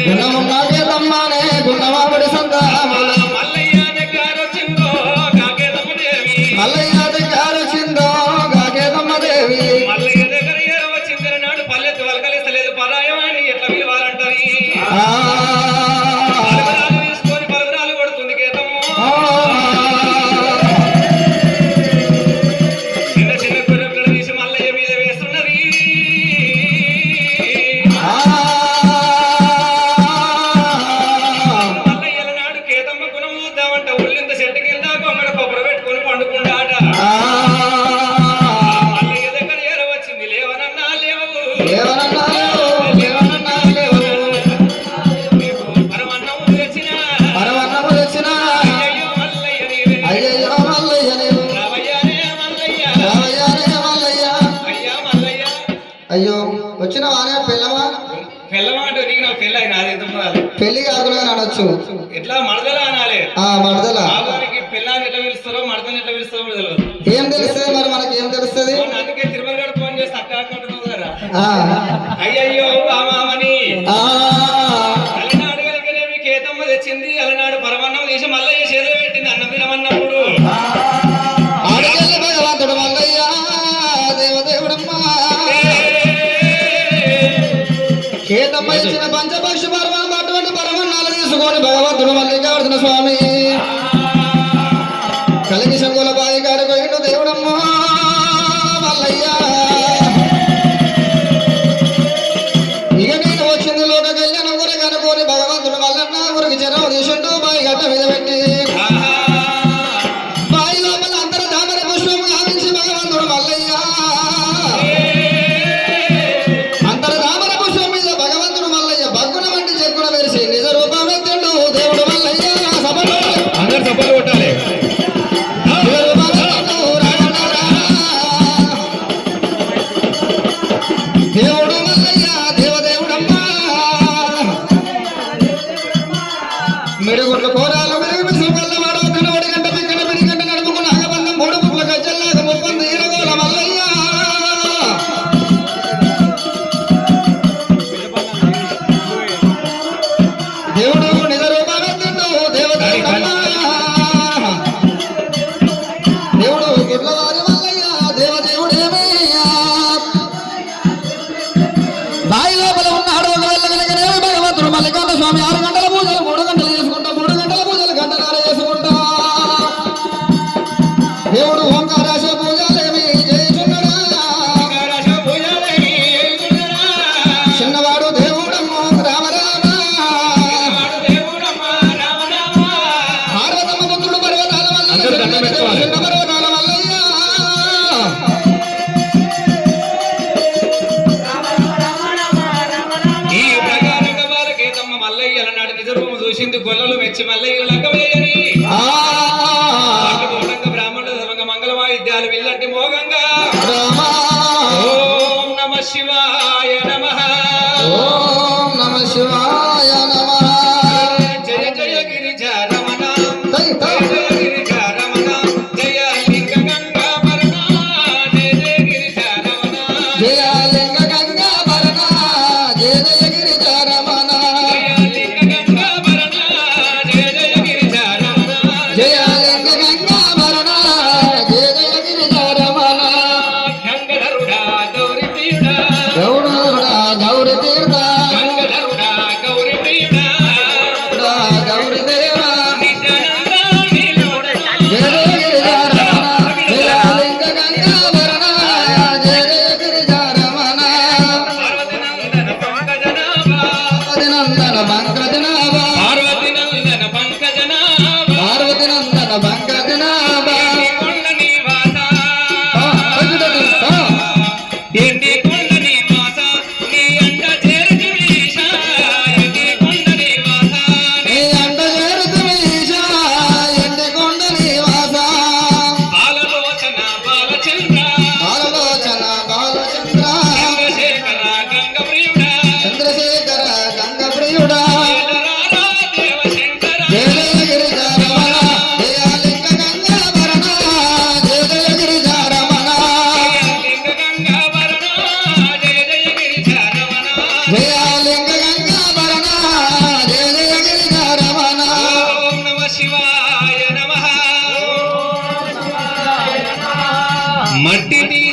గుణమున్నాగే తమ్మానే గుణమావిడి సంతామల మల్లయ్య దగ్గర వచ్చిందో కాకేతమ్మ దేవి మల్లయ్య దగ్గర వచ్చిందో కాకేతమ్మ దేవి మల్లయ్య దగ్గర వచ్చింది నాడు పల్లెత్తు వలకలిస్తలేదు పరాయమాన్ని ఎట్లా విలువాలంటది పలుగురాలు తీసుకొని పలుగురాలు కొడుతుంది కేతమ్మ చిన్న చిన్న గుర్రెలు తీసి మల్లయ్య మీద వేస్తున్నది మల్లయ్యల నాడు కేతమ్మ గుణం చూద్దామంట ఒళ్ళింత చెట్టు కింద కొమ్మడ కొబ్బరి పెట్టుకొని పండుకుంటాట మల్లయ్య దగ్గర వచ్చింది లేవనన్నా లేవు లేవనన్నా లేవనన్నా లేవు పరమన్నము తెచ్చినా పరమన్నము తెచ్చినా అయ్యయ్యో మల్లయ్య నీవే అయ్యయ్యో మల్లయ్య నీవు రావయ్యానే మల్లయ్య రావయ్యానే మల్లయ్య అయ్యా మల్లయ్య అయ్యో వచ్చిన వానే పిల్లవా పెళ్ళమాట నీకు నా పెళ్ళి అయినా అది ఎంత మొదలు పెళ్లి కాకుండా అనొచ్చు ఎట్లా మడదలా అనాలి మడదల ఆగానికి పిల్లాన్ని ఎట్లా పిలుస్తారో మడతని ఎట్లా పిలుస్తారో కూడా తెలియదు ఏం తెలుస్తుంది మరి మనకి ఏం తెలుస్తుంది మొన్న అందుకే తిరుమల గారు ఫోన్ చేసి అక్క అంటున్నావు కదా అయ్యయ్యో మామని అలనాడు కనుకనేమి కేతమ్మ తెచ్చింది అలనాడు పరమన్నం తీసి మల్లయ్య చేతులు పెట్టింది అన్నం తినమన్నప్పుడు ఆడికెళ్ళి భగవంతుడు మల్లయ్య దేవదేవుడమ్మా కేతమ్మ ఇచ్చిన పంచపక్షి పర్వం అటువంటి పరమన్నాలు తీసుకొని భగవంతుడు మల్లికార్జున స్వామి కలిగి శంకుల బాయి కాడిపోయిండు దేవుడమ్మా మల్లయ్య ఇక నేను వచ్చింది లోక కళ్యాణం ఊరికి అనుకోని భగవంతుడు మల్లన్న ఊరికి చెరవ తీసుంటూ బాయి గట్ట మీద పెట్టి బాయి లోపల అందరూ తామర పుష్పం గావించి భగవంతుడు మల్లయ్య అంతర తామర పుష్పం మీద భగవంతుడు మల్లయ్య బగ్గున వంటి చెక్కున మెరిసి నిజ రూపం ఎత్తిండు దేవుడు మల్లయ్య సభలో అందరు సభలు కొట్టాలి నిజ రూపం ఎత్తిండు రాజన్నారా. దేవుడు మల్లయ్య దేవదేవుడమ్మా మెరుగుడ్లు కోరాలు మెరుగు మిసం వల్లవాడు కనబడి గంట పిక్కన పిడి గంట నడుముకు నాగబంధం మూడు పుట్ల గజ్జల్లాగా ముప్పంది ఈరగోల మల్లయ్య దేవుడు నిజ రూపమెత్తిండు దేవదేవుడమ్మా దేవుడు గుడ్లవారి మల్లయ్య దేవదేవుడేమయ్యా బాయి లోపల ఉన్నాడు ఒక వెళ్ళగలిగిన భగవంతుడు మల్లికార్జున స్వామి 6 గంటల పూజలు 3 గంటలు చేసుకుంటా 3 గంటల పూజలు గంటన్నర చేసుకుంటా దేవుడు ఓంకారాశ పూజలేమి చేయుచున్నాడా చిన్నవాడు దేవుడమ్మో రామ రామ పార్వతమ్మ పుత్రుడు పర్వతాల వల్ల అందరూ దండం పెట్టుకోవాలి. చిన్న పర్వతాల వల్లయ్యా ఈ ప్రకారంగా వాళ్ళ కేతమ్మ మల్లయ్య అలనాడు నిజ రూపం చూసింది గొల్లలు మెచ్చి మల్లయ్య లగ్గవేయని మూఢంగా బ్రాహ్మణుల సర్వంగ మంగళ వాయిద్యాలు వెళ్ళంటి మోగంగా రామ ఓం నమ శివాయ నమః ఓం నమ శివాయ నమః జయ జయ గిరిజ రమణ తై తై జయ జయ గిరిజ రమణ జయ లింగ గంగా భరణ జయ జయ గిరిజ రమణ జయ లింగ గంగా భరణ జయ జయ గిరిజ రమణ జయ లింగ గంగా భరణ జయ జయ గిరిజ రమణ జయ లింగ గంగా భరణ జయ జయ గిరిజ రమణ గంగధరుడా గౌరి ప్రియుడా గౌడుడా గౌరి తీర్థ గంగధరుడా గౌరి ప్రియుడా గౌరి దేవ నిత్యానంద నీలోడ జయ జయ గిరిజ రమణ జయ లింగ గంగా భరణ జయ జయ గిరిజ రమణ పార్వతి నందన పంకజనాభ పార్వతి నందన పంకజనాభ పార్వతి నందన పార్వతి నందన పంకజనాభ పంకజనాభ కొండ నివాస ఎండి కొండ నివాస నీ అంట చేరుకునేశ ఎండి కొండ నివాస నీ అండ చేరుతుమీశ ఎండి కొండ నివాస ఆలలోచన బాలచంద్ర బాలలోచన బాలచంద్ర చంద్రశేఖర గంగ ప్రియుడా చంద్రశేఖర గంగ ప్రియుడా మట్టిని